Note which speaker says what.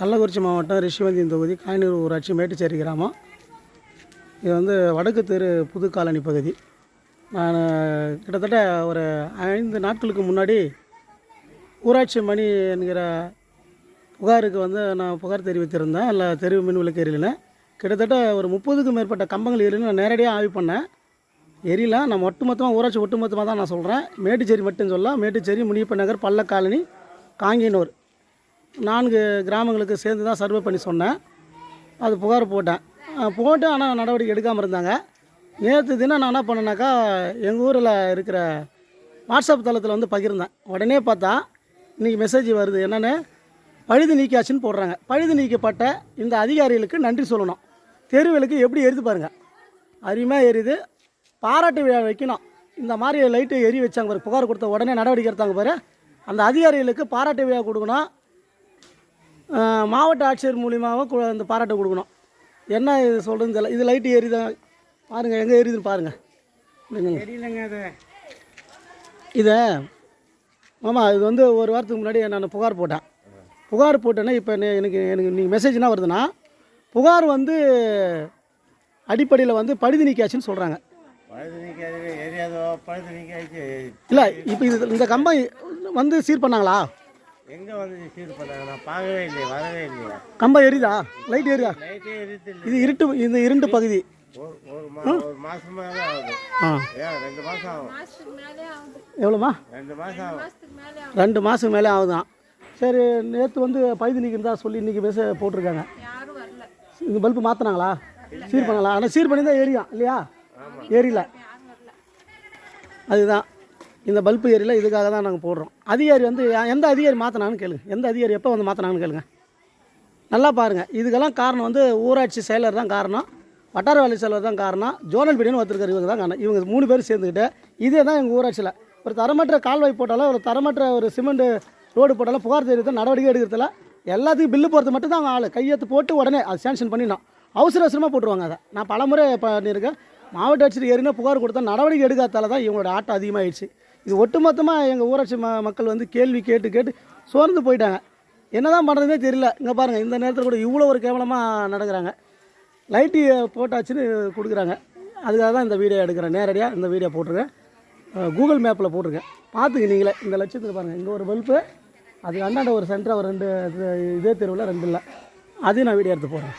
Speaker 1: கள்ளக்குறிச்சி மாவட்டம் ரிஷிவந்தியம் தொகுதி காயனூர் ஊராட்சி மேட்டுச்சேரி கிராமம். இது வந்து வடக்கு தெரு புது காலனி பகுதி. நான் கிட்டத்தட்ட ஒரு 5 நாட்களுக்கு முன்னாடி ஊராட்சி மணி என்கிற புகாருக்கு வந்து நான் புகார் தெரிவித்திருந்தேன். இல்லை தெரு மின் விளக்கு எரியல. கிட்டத்தட்ட ஒரு 30க்கும் மேற்பட்ட கம்பங்கள் எரியல. நான் நேரடியாக ஆய்வு பண்ணேன். எரியல. நான் ஒட்டுமொத்தமாக ஊராட்சி ஒட்டுமொத்தமாக தான் நான் சொல்கிறேன். மேட்டுச்சேரி மட்டும் சொல்ல, மேட்டுச்சேரி, முனியப்ப நகர், பள்ள காலனி, காங்கினூர் 4 கிராமங்களுக்கு சேர்ந்து தான் சர்வே பண்ணி சொன்னேன். அது புகார் போட்டேன். ஆனால் நடவடிக்கை எடுக்காமல் இருந்தாங்க. நேற்று தினம் நான் என்ன பண்ணேனாக்கா, எங்கள் ஊரில் இருக்கிற வாட்ஸ்அப் தளத்தில் வந்து பகிர்ந்தேன். உடனே பார்த்தா இன்றைக்கி மெசேஜ் வருது. என்னென்னு, பழுது நீக்கியாச்சுன்னு போடுறாங்க. பழுது நீக்கப்பட்ட இந்த அதிகாரிகளுக்கு நன்றி சொல்லணும். தெருவிலுக்கு எப்படி எரிது பாருங்கள், அருமையாக எரியுது. பாராட்டு விழா வைக்கணும். இந்த மாதிரி லைட்டு எரி வச்சாங்க பாரு, புகார் கொடுத்த உடனே நடவடிக்கை எடுத்தாங்க பாரு. அந்த அதிகாரிகளுக்கு பாராட்டு விழா கொடுக்கணும். மாவட்ட ஆட்சியர் மூலியமாகவும் அந்த பாராட்டு கொடுக்கணும். என்ன இது சொல்கிறதுன்னு தெரியல. இது லைட்டு எரிதான் பாருங்கள், எங்கே எரியுதுன்னு பாருங்கள். இதை ஆமாம், இது வந்து ஒரு வாரத்துக்கு முன்னாடி நான் புகார் போட்டேன். புகார் போட்டேன்னா இப்போ எனக்கு நீங்கள் மெசேஜ் என்ன வருதுன்னா, புகார் வந்து அடிப்படையில் வந்து பழுது நீக்கியாச்சுன்னு சொல்கிறாங்க. இல்லை, இப்போ இது இந்த கம்பம் வந்து சீர் பண்ணாங்களா?
Speaker 2: எங்கே வந்து சீர் பண்ணாங்க? நான் பார்க்கவே இல்லையே, வரவே இல்லையா.
Speaker 1: கம்பம் எரியுதா? லைட் எரியுதா? இது இருட்டு, இந்த இருண்டு பகுதி.
Speaker 2: ஒரு மாதம் மேலே ஆகுது. 2 மாதம் ஆகும்.
Speaker 1: எவ்வளோமா?
Speaker 2: 2 மாதம் ஆகும்.
Speaker 1: 2 மாதம் மேலே ஆகுதான். சரி, நேற்று வந்து பழுது நீக்கிறதா சொல்லி இன்றைக்கி மெசேஜ் போட்டிருக்காங்க. இந்த பல்பு மாற்றினாங்களா? சீர் பண்ணலாம். ஆனால் சீர் பண்ணி தான் எரியும் இல்லையா? எரியல. அதுதான் இந்த பல்பு ஏரியல. இதுக்காக தான் நாங்கள் போடுறோம். அதிகாரி வந்து எந்த அதிகாரி மாற்றினான்னு கேளுங்க. எந்த அதிகாரி எப்போ வந்து மாற்றினாங்கன்னு கேளுங்க. நல்லா பாருங்கள். இதுக்கெல்லாம் காரணம் வந்து ஊராட்சி செயலர் தான் காரணம், வட்டார வளர்ச்சி செயலர் தான் காரணம், ஜோனல் பிடின்னு ஒருத்தருக்கார், இவங்க தான் காரணம். இவங்க 3 பேர் சேர்ந்துக்கிட்டு இதே தான் எங்கள் ஊராட்சியில் ஒரு தரமற்ற கால்வாய் போட்டாலும், ஒரு தரமற்ற ஒரு சிமெண்ட் ரோடு போட்டாலும் புகார் தெரிவித்து நடவடிக்கை எடுக்கிறதில்ல. எல்லாத்துக்கும் பில்லு போகிறது மட்டும் தான் அவங்க ஆள் கையெழுத்து போட்டு உடனே அது சேங்ஷன் பண்ணிடணும். அவசரமாக போட்டுருவாங்க. அதை நான் பலமுறை பண்ணியிருக்கேன். மாவட்ட ஆட்சியர் ஏறினா புகார் கொடுத்தா நடவடிக்கை எடுக்காதால தான் இவங்களோட ஆட்டம் அதிகமாகிடுச்சு. இது ஒட்டுமொத்தமாக எங்கள் ஊராட்சி மக்கள் வந்து கேள்வி கேட்டு சோர்ந்து போயிட்டாங்க. என்ன தான் பண்ணுறதுனே தெரியல. இங்கே பாருங்கள், இந்த நேரத்தில் கூட இவ்வளோ ஒரு கேவலமாக நடக்கிறாங்க. லைட்டு போட்டாச்சுன்னு கொடுக்குறாங்க. அதுக்காக தான் இந்த வீடியோ எடுக்கிறேன். நேரடியாக இந்த வீடியோ போட்டிருக்கேன். கூகுள் மேப்பில் போட்டிருக்கேன். பார்த்துங்க நீங்களே. இந்த லட்சத்துக்கு பாருங்கள், இங்கே ஒரு பல்பு, அதுக்கு அந்தாண்ட ஒரு சென்டராக ஒரு 2 இதே தெருவில் 2 இல்லை. அதையும் நான் வீடியோ எடுத்து போடுறேன்.